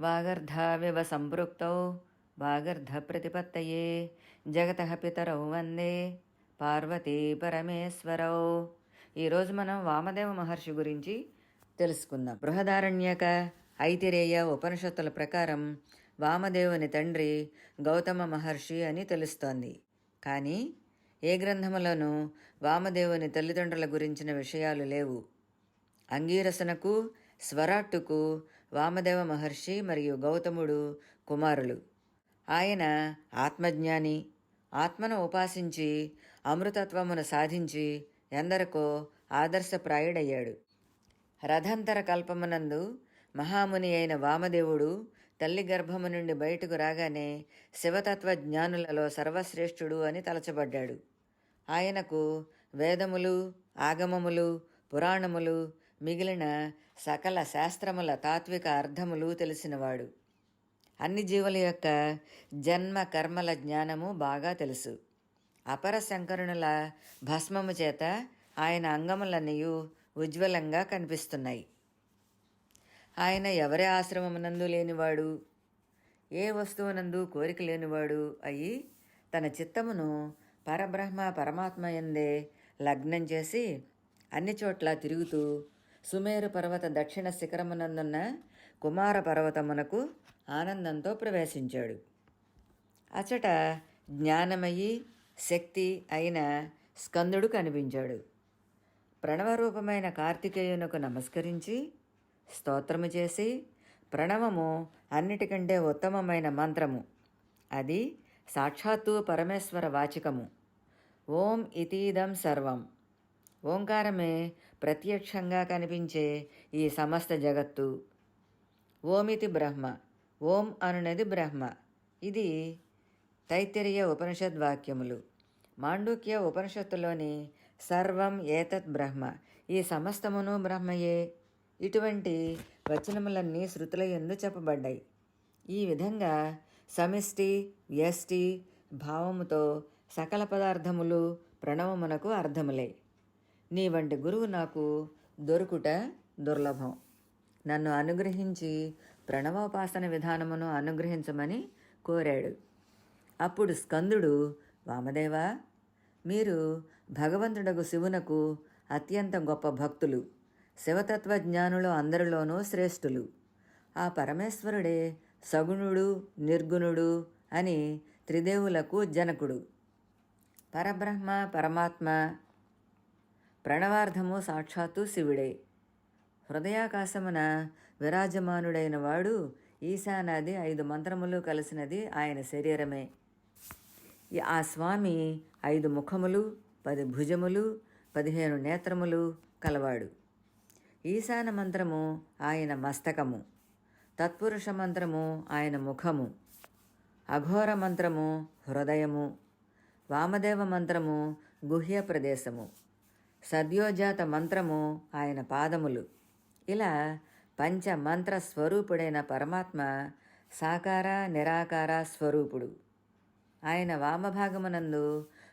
వాగర్ధావివ సంపృక్తౌ వాగర్ధ ప్రతిపత్తయే జగతః పితరౌ వందే పార్వతీ పరమేశ్వరౌ. ఈరోజు మనం వామదేవ మహర్షి గురించి తెలుసుకుందాం. బృహదారణ్యక ఐతిరేయ ఉపనిషత్తుల ప్రకారం వామదేవుని తండ్రి గౌతమ మహర్షి అని తెలుస్తోంది. కానీ ఏ గ్రంథములోనూ వామదేవుని తల్లిదండ్రుల గురించిన విషయాలు లేవు. అంగీరసనకు స్వరాట్టుకు వామదేవ మహర్షి మరియు గౌతముడు కుమారులు. ఆయన ఆత్మజ్ఞాని, ఆత్మను ఉపాసించి అమృతత్వమును సాధించి ఎందరికో ఆదర్శప్రాయుడయ్యాడు. రథంతర కల్పమునందు మహాముని అయిన వామదేవుడు తల్లి గర్భము నుండి బయటకు రాగానే శివతత్వ జ్ఞానులలో సర్వశ్రేష్ఠుడు అని తలచబడ్డాడు. ఆయనకు వేదములు, ఆగమములు, పురాణములు, మిగిలిన సకల శాస్త్రముల తాత్విక అర్థములు తెలిసినవాడు. అన్ని జీవుల యొక్క జన్మ కర్మల జ్ఞానము బాగా తెలుసు. అపర శంకరునుల భస్మము చేత ఆయన అంగములన్నీ ఉజ్వలంగా కనిపిస్తున్నాయి. ఆయన ఎవరి ఆశ్రమమునందు లేనివాడు, ఏ వస్తువునందు కోరిక లేనివాడు అయి తన చిత్తమును పరబ్రహ్మ పరమాత్మ యందే లగ్నం చేసి అన్ని చోట్ల తిరుగుతూ సుమేరు పర్వత దక్షిణ శిఖరమునందున్న కుమార పర్వతమునకు ఆనందంతో ప్రవేశించాడు. అచట జ్ఞానమయి శక్తి అయిన స్కందుడు కనిపించాడు. ప్రణవరూపమైన కార్తికేయునకు నమస్కరించి స్తోత్రము చేసి, ప్రణవము అన్నిటికంటే ఉత్తమమైన మంత్రము, అది సాక్షాత్తు పరమేశ్వర వాచికము. ఓం ఇతీదం సర్వం, ఓంకారమే ప్రత్యక్షంగా కనిపించే ఈ సమస్త జగత్తు. ఓమితి బ్రహ్మ, ఓం అనునది బ్రహ్మ. ఇది తైత్తిరీయ ఉపనిషద్ వాక్యములు. మాండూక్య ఉపనిషత్తులోని సర్వం ఏతత్ బ్రహ్మ, ఈ సమస్తమును బ్రహ్మయే. ఇటువంటి వచనములన్నీ శృతుల యందు చెప్పబడ్డాయి. ఈ విధంగా సమిష్టి వ్యష్టి భావముతో సకల పదార్థములు ప్రణవమునకు అర్థములే. నీ వంటి గురువు నాకు దొరుకుట దుర్లభం. నన్ను అనుగ్రహించి ప్రణవోపాసన విధానమును అనుగ్రహించమని కోరాడు. అప్పుడు స్కందుడు, వామదేవా, మీరు భగవంతుడగు శివునకు అత్యంత గొప్ప భక్తులు, శివతత్వజ్ఞానులు అందరిలోనూ శ్రేష్ఠులు. ఆ పరమేశ్వరుడే సగుణుడు, నిర్గుణుడు అని త్రిదేవులకు జనకుడు. పరబ్రహ్మ పరమాత్మ ప్రణవార్థము సాక్షాత్తు శివుడే. హృదయాకాశమున విరాజమానుడైన వాడు ఈశానాది 5 మంత్రములు కలిసినది ఆయన శరీరమే. ఆ స్వామి 5 ముఖములు, 10 భుజములు, 15 నేత్రములు కలవాడు. ఈశాన మంత్రము ఆయన మస్తకము, తత్పురుష మంత్రము ఆయన ముఖము, అఘోర మంత్రము హృదయము, వామదేవ మంత్రము గుహ్య ప్రదేశము, సద్యోజాత మంత్రము ఆయన పాదములు. ఇలా పంచమంత్ర స్వరూపుడైన పరమాత్మ సాకార నిరాకార స్వరూపుడు. ఆయన వామభాగమునందు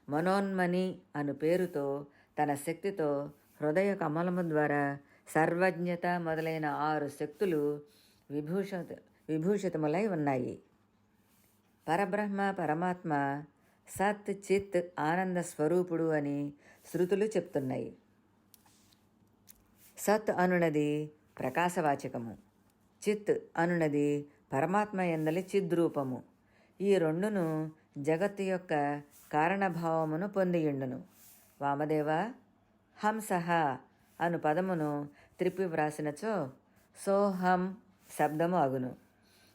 మనోన్మని అను పేరుతో తన శక్తితో హృదయ కమలము ద్వారా సర్వజ్ఞత మొదలైన 6 శక్తులు విభూషితములై ఉన్నాయి. పరబ్రహ్మ పరమాత్మ సత్ చిత్ ఆనంద స్వరూపుడు అని శృతులు చెప్తున్నాయి. సత్ అనునది ప్రకాశవాచకము, చిత్ అనునది పరమాత్మ యందలి చిద్రూపము. ఈ రెండును జగత్తు యొక్క కారణభావమును పొందియుండును. వామదేవ, హంసహ అను పదమును త్రిప్పి వ్రాసినచో సోహం శబ్దము అగును.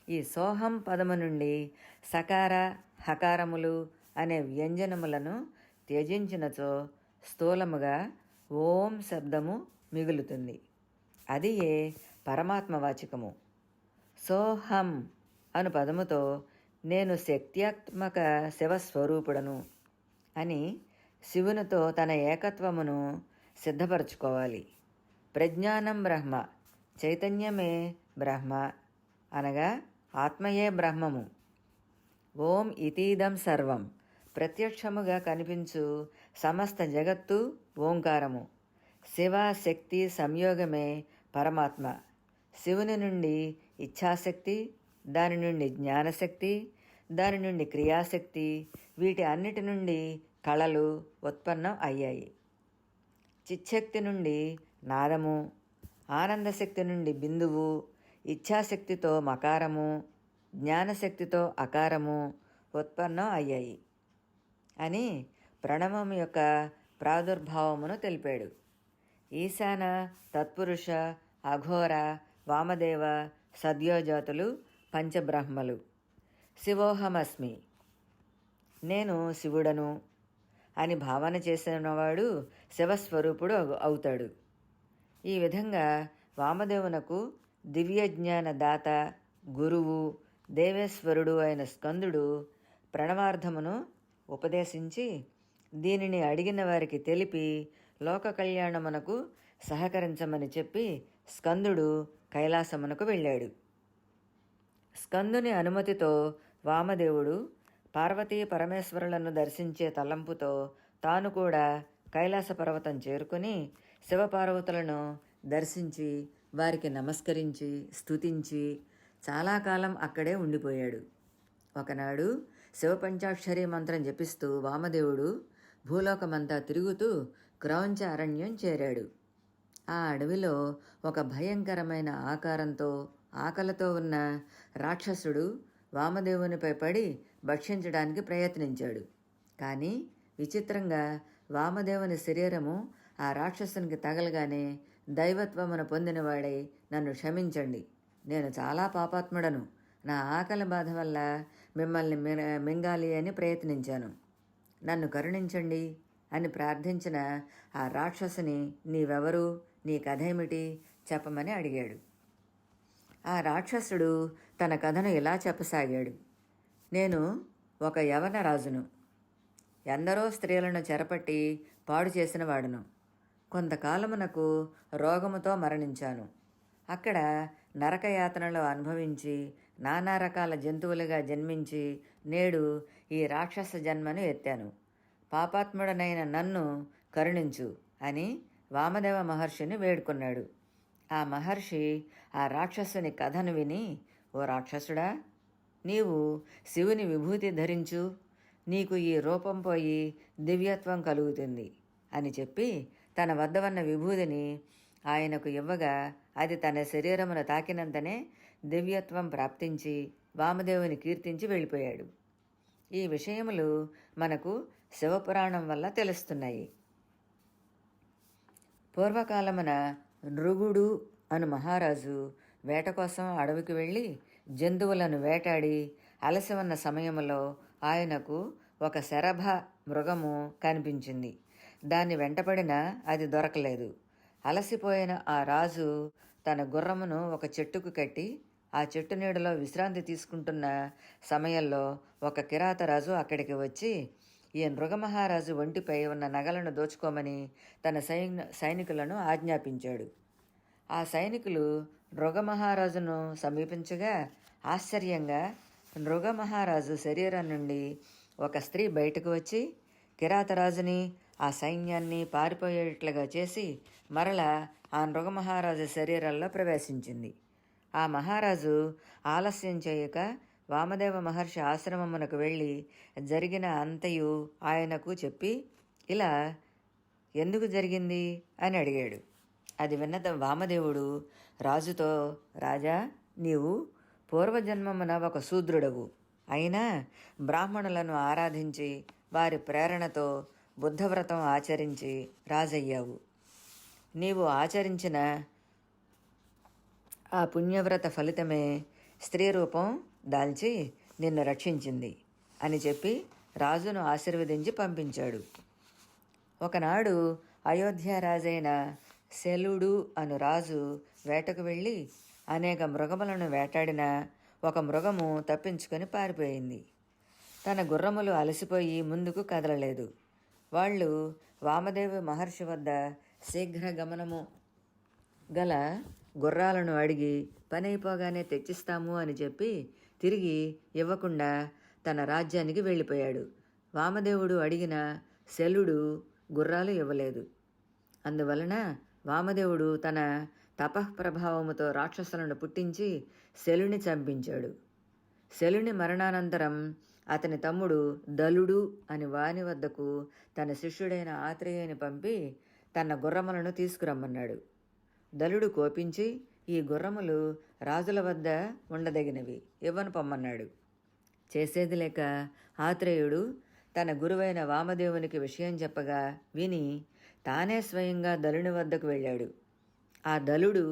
ఈ సోహం పదము నుండి సకార హకారములు అనే వ్యంజనములను త్యజించినచో స్థూలముగా ఓం శబ్దము మిగులుతుంది. అది ఏ పరమాత్మవాచకము. సోహం అను పదముతో నేను శక్త్యాత్మక శివస్వరూపుడను అని శివునితో తన ఏకత్వమును సిద్ధపరచుకోవాలి. ప్రజ్ఞానం బ్రహ్మ, చైతన్యమే బ్రహ్మ అనగా ఆత్మయే బ్రహ్మము. ఓం ఇతీదం సర్వం, ప్రత్యక్షముగా కనిపించు సమస్త జగత్తు ఓంకారము. శివ శక్తి సంయోగమే పరమాత్మ. శివుని నుండి ఇచ్ఛాశక్తి, దాని నుండి జ్ఞానశక్తి, దాని నుండి క్రియాశక్తి, వీటి అన్నిటి నుండి కళలు ఉత్పన్నం అయ్యాయి. చిచ్చక్తి నుండి నాదము, ఆనందశక్తి నుండి బిందువు, ఇచ్ఛాశక్తితో మకారము, జ్ఞానశక్తితో అకారము ఉత్పన్నం అయ్యాయి అని ప్రణవం యొక్క ప్రాదుర్భావమును తెలిపాడు. ఈశాన, తత్పురుష, అఘోర, వామదేవ, సద్యోజాతులు పంచబ్రహ్మలు. శివోహమస్మి, నేను శివుడను అని భావన చేసినవాడు శివస్వరూపుడు అవుతాడు. ఈ విధంగా వామదేవునకు దివ్యజ్ఞాన దాత, గురువు, దేవేశ్వరుడు అయిన స్కందుడు ప్రణవార్థమును ఉపదేశించి దీనిని అడిగిన వారికి తెలిపి లోక కళ్యాణమునకు సహకరించమని చెప్పి స్కందుడు కైలాసమునకు వెళ్ళాడు. స్కందుని అనుమతితో వామదేవుడు పార్వతీ పరమేశ్వరులను దర్శించే తలంపుతో తాను కూడా కైలాస పర్వతం చేరుకుని శివపార్వతులను దర్శించి వారికి నమస్కరించి స్తుతించి చాలా కాలం అక్కడే ఉండిపోయాడు. ఒకనాడు శివపంచాక్షరి మంత్రం జపిస్తూ వామదేవుడు భూలోకమంతా తిరుగుతూ క్రౌంచ అరణ్యం చేరాడు. ఆ అడవిలో ఒక భయంకరమైన ఆకారంతో ఆకలితో ఉన్న రాక్షసుడు వామదేవునిపై పడి భక్షించడానికి ప్రయత్నించాడు. కానీ విచిత్రంగా వామదేవుని శరీరము ఆ రాక్షసునికి తగలగానే దైవత్వమును పొందినవాడై, నన్ను క్షమించండి, నేను చాలా పాపాత్ముడను, నా ఆకలి బాధ వల్ల మిమ్మల్ని మింగాలి అని ప్రయత్నించాను, నన్ను కరుణించండి అని ప్రార్థించిన ఆ రాక్షసుని నీవెవరు, నీ కథేమిటి చెప్పమని అడిగాడు. ఆ రాక్షసుడు తన కథను ఇలా చెప్పసాగాడు. నేను ఒక యవన రాజును, ఎందరో స్త్రీలను చెరపట్టి పాడు చేసిన వాడును. కొంతకాలమునకు రోగముతో మరణించాను. అక్కడ నరకయాతనలు అనుభవించి నానా రకాల జంతువులుగా జన్మించి నేడు ఈ రాక్షస జన్మను ఎత్తాను. పాపాత్ముడనైన నన్ను కరుణించు అని వామదేవ మహర్షిని వేడుకున్నాడు. ఆ మహర్షి ఆ రాక్షసుని కథను విని, ఓ రాక్షసుడా, నీవు శివుని విభూతి ధరించు, నీకు ఈ రూపం పోయి దివ్యత్వం కలుగుతుంది అని చెప్పి తన వద్ద ఉన్న విభూతిని ఆయనకు ఇవ్వగా అది తన శరీరమును తాకినంతనే దివ్యత్వం ప్రాప్తించి వామదేవుని కీర్తించి వెళ్ళిపోయాడు. ఈ విషయములు మనకు శివపురాణం వల్ల తెలుస్తున్నాయి. పూర్వకాలమున నృగుడు అను మహారాజు వేట కోసం అడవికి వెళ్ళి జంతువులను వేటాడి అలసి ఉన్న సమయంలో ఆయనకు ఒక శరభ మృగము కనిపించింది. దాన్ని వెంటపడినా అది దొరకలేదు. అలసిపోయిన ఆ రాజు తన గుర్రమును ఒక చెట్టుకు కట్టి ఆ చెట్టు నీడలో విశ్రాంతి తీసుకుంటున్న సమయంలో ఒక కిరాతరాజు అక్కడికి వచ్చి ఈ నృగమహారాజు ఒంటిపై ఉన్న నగలను దోచుకోమని తన సైనికులను ఆజ్ఞాపించాడు. ఆ సైనికులు నృగమహారాజును సమీపించగా ఆశ్చర్యంగా నృగమహారాజు శరీరం నుండి ఒక స్త్రీ బయటకు వచ్చి కిరాతరాజుని ఆ సైన్యాన్ని పారిపోయేట్లుగా చేసి మరల ఆ నృగమహారాజు శరీరంలో ప్రవేశించింది. ఆ మహారాజు ఆలస్యం చేయక వామదేవ మహర్షి ఆశ్రమమునకు వెళ్ళి జరిగిన అంతయు ఆయనకు చెప్పి ఇలా ఎందుకు జరిగింది అని అడిగాడు. అది విన్న వామదేవుడు రాజుతో, రాజా, నీవు పూర్వజన్మమున ఒక శూద్రుడవు, అయినా బ్రాహ్మణులను ఆరాధించి వారి ప్రేరణతో బుద్ధవ్రతం ఆచరించి రాజయ్యావు. నీవు ఆచరించిన ఆ పుణ్యవ్రత ఫలితమే స్త్రీ రూపం దాల్చి నిన్ను రక్షించింది అని చెప్పి రాజును ఆశీర్వదించి పంపించాడు. ఒకనాడు అయోధ్య రాజైన శలుడు అను రాజు వేటకు వెళ్ళి అనేక మృగములను వేటాడిన ఒక మృగము తప్పించుకొని పారిపోయింది. తన గుర్రములు అలసిపోయి ముందుకు కదలలేదు. వాళ్ళు వామదేవ మహర్షి వద్ద శీఘ్ర గమనము గల గుర్రాలను అడిగి పని అయిపోగానే తెచ్చిస్తాము అని చెప్పి తిరిగి ఇవ్వకుండా తన రాజ్యానికి వెళ్ళిపోయాడు. వామదేవుడు అడిగిన శలుడు గుర్రాలు ఇవ్వలేదు. అందువలన వామదేవుడు తన తపఃప్రభావముతో రాక్షసులను పుట్టించి శలుని చంపించాడు. శలుని మరణానంతరం అతని తమ్ముడు దలుడు అని వాని వద్దకు తన శిష్యుడైన ఆత్రేయుని పంపి తన గుర్రములను తీసుకురమ్మన్నాడు. దలుడు కోపించి, ఈ గుర్రములు రాజుల వద్ద ఉండదగినవి, ఇవ్వను పొమ్మన్నాడు. చేసేది లేక ఆత్రేయుడు తన గురువైన వామదేవునికి విషయం చెప్పగా విని తానే స్వయంగా దలుని వద్దకు వెళ్ళాడు. ఆ దలుడు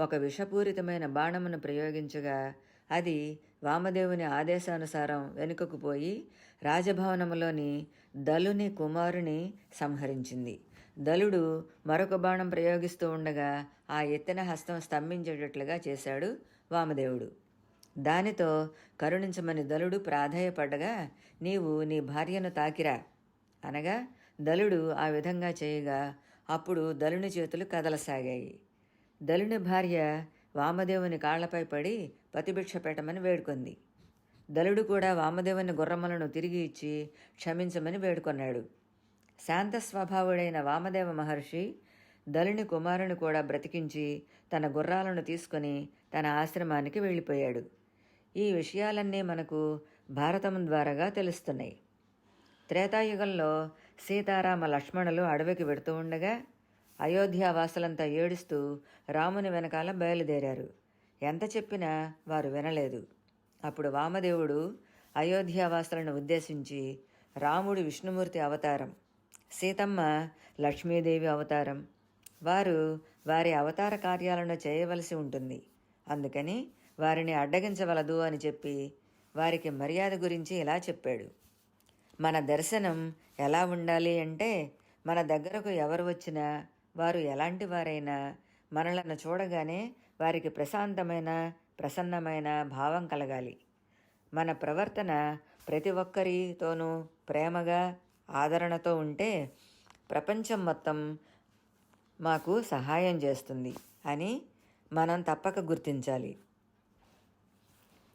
ఒక విషపూరితమైన బాణమును ప్రయోగించగా అది వామదేవుని ఆదేశానుసారం వెనుకకు పోయి రాజభవనములోని దలుని కుమారుని సంహరించింది. దలుడు మరొక బాణం ప్రయోగిస్తూ ఉండగా ఆ ఎత్తిన హస్తం స్తంభించేటట్లుగా చేశాడు వామదేవుడు. దానితో కరుణించమని దలుడు ప్రాధేయపడ్డగా, నీవు నీ భార్యను తాకిరా అనగా దలుడు ఆ విధంగా చేయగా అప్పుడు దలుని చేతులు కదలసాగాయి. దలుని భార్య వామదేవుని కాళ్లపై పడి పతిభిక్ష పెట్టమని వేడుకొంది. దలుడు కూడా వామదేవుని గుర్రములను తిరిగి ఇచ్చి క్షమించమని వేడుకొన్నాడు. శాంత స్వభావుడైన వామదేవ మహర్షి దలుని కుమారుని కూడా బ్రతికించి తన గుర్రాలను తీసుకొని తన ఆశ్రమానికి వెళ్ళిపోయాడు. ఈ విషయాలన్నీ మనకు భారతం ద్వారాగా తెలుస్తున్నాయి. త్రేతాయుగంలో సీతారామ లక్ష్మణులు అడవికి వెడుతూ ఉండగా అయోధ్యావాసులంతా ఏడుస్తూ రాముని వెనకాల బయలుదేరారు. ఎంత చెప్పినా వారు వినలేదు. అప్పుడు వామదేవుడు అయోధ్యావాసులను ఉద్దేశించి, రాముడు విష్ణుమూర్తి అవతారం, సీతమ్మ లక్ష్మీదేవి అవతారం, వారు వారి అవతార కార్యాలను చేయవలసి ఉంటుంది, అందుకని వారిని అడ్డగించవలదు అని చెప్పి వారికి మర్యాద గురించి ఇలా చెప్పాడు. మన దర్శనం ఎలా ఉండాలి అంటే, మన దగ్గరకు ఎవరు వచ్చినా వారు ఎలాంటి వారైనా మనలను చూడగానే వారికి ప్రశాంతమైన ప్రసన్నమైన భావం కలగాలి. మన ప్రవర్తన ప్రతి ఒక్కరితోనూ ప్రేమగా ఆదరణతో ఉంటే ప్రపంచం మొత్తం మాకు సహాయం చేస్తుంది అని మనం తప్పక గుర్తించాలి.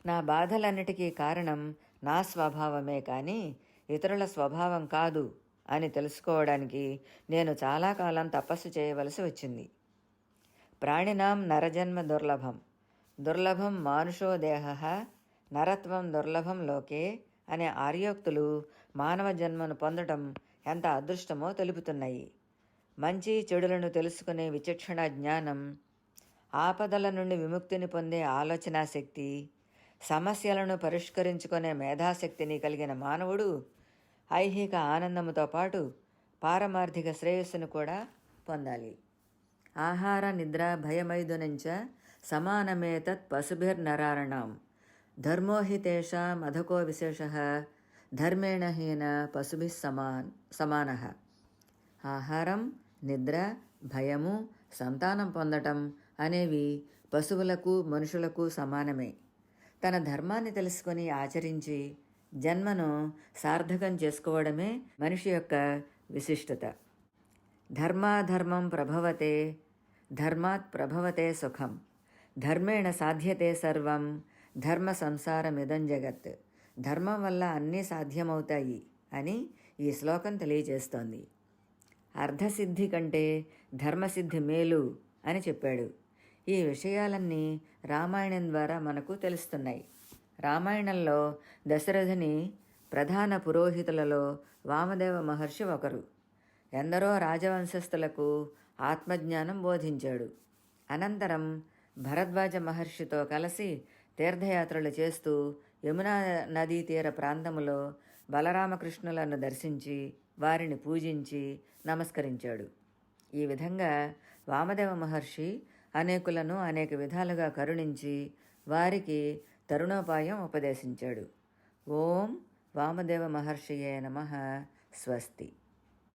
నా బాధలన్నిటికీ కారణం నా స్వభావమే కానీ ఇతరుల స్వభావం కాదు అని తెలుసుకోవడానికి నేను చాలా కాలం తపస్సు చేయవలసి వచ్చింది. ప్రాణినాం నరజన్మ దుర్లభం, దుర్లభం మానుషో దేహ, నరత్వం దుర్లభం లోకే అనే ఆర్యోక్తులు మానవ జన్మను పొందడం ఎంత అదృష్టమో తెలుపుతున్నాయి. మంచి చెడులను తెలుసుకునే విచక్షణ జ్ఞానం, ఆపదల నుండి విముక్తిని పొందే ఆలోచనా శక్తి, సమస్యలను పరిష్కరించుకునే మేధాశక్తిని కలిగిన మానవుడు ఐహిక ఆనందముతో పాటు పారమార్థిక శ్రేయస్సును కూడా పొందాలి. ఆహార నిద్ర భయమైదునంచ సమానమేతత్ పశుభిర్నరాణం, ధర్మో హి తేషాం అధకో విశేష, ధర్మేణ హీన పశుభిః సమానః. ఆహారం, నిద్ర, భయము, సంతానం పొందటం అనేవి పశువులకు మనుషులకు సమానమే. తన ధర్మాన్ని తెలుసుకొని ఆచరించి జన్మను సార్థకం చేసుకోవడమే మనిషి యొక్క విశిష్టత. ధర్మాధర్మం ప్రభవతే, ధర్మాత్ ప్రభవతే సుఖం, ధర్మేణ సాధ్యతే సర్వం, ధర్మ సంసారమిదం జగత్. ధర్మం వల్ల అన్నీ సాధ్యమవుతాయి అని ఈ శ్లోకం తెలియజేస్తోంది. అర్ధసిద్ధి కంటే ధర్మసిద్ధి మేలు అని చెప్పాడు. ఈ విషయాలన్నీ రామాయణం ద్వారా మనకు తెలుస్తున్నాయి. రామాయణంలో దశరథుని ప్రధాన పురోహితులలో వామదేవ మహర్షి ఒకరు. ఎందరో రాజవంశస్థులకు ఆత్మజ్ఞానం బోధించాడు. అనంతరం భరద్వాజ మహర్షితో కలిసి తీర్థయాత్రలు చేస్తూ యమునా నదీ తీర ప్రాంతములో బలరామకృష్ణులను దర్శించి వారిని పూజించి నమస్కరించాడు. ఈ విధంగా వామదేవ మహర్షి అనేకులను అనేక విధాలుగా కరుణించి వారికి తరుణోపాయం ఉపదేశించాడు. ఓం వామదేవ మహర్షియే నమః. స్వస్తి.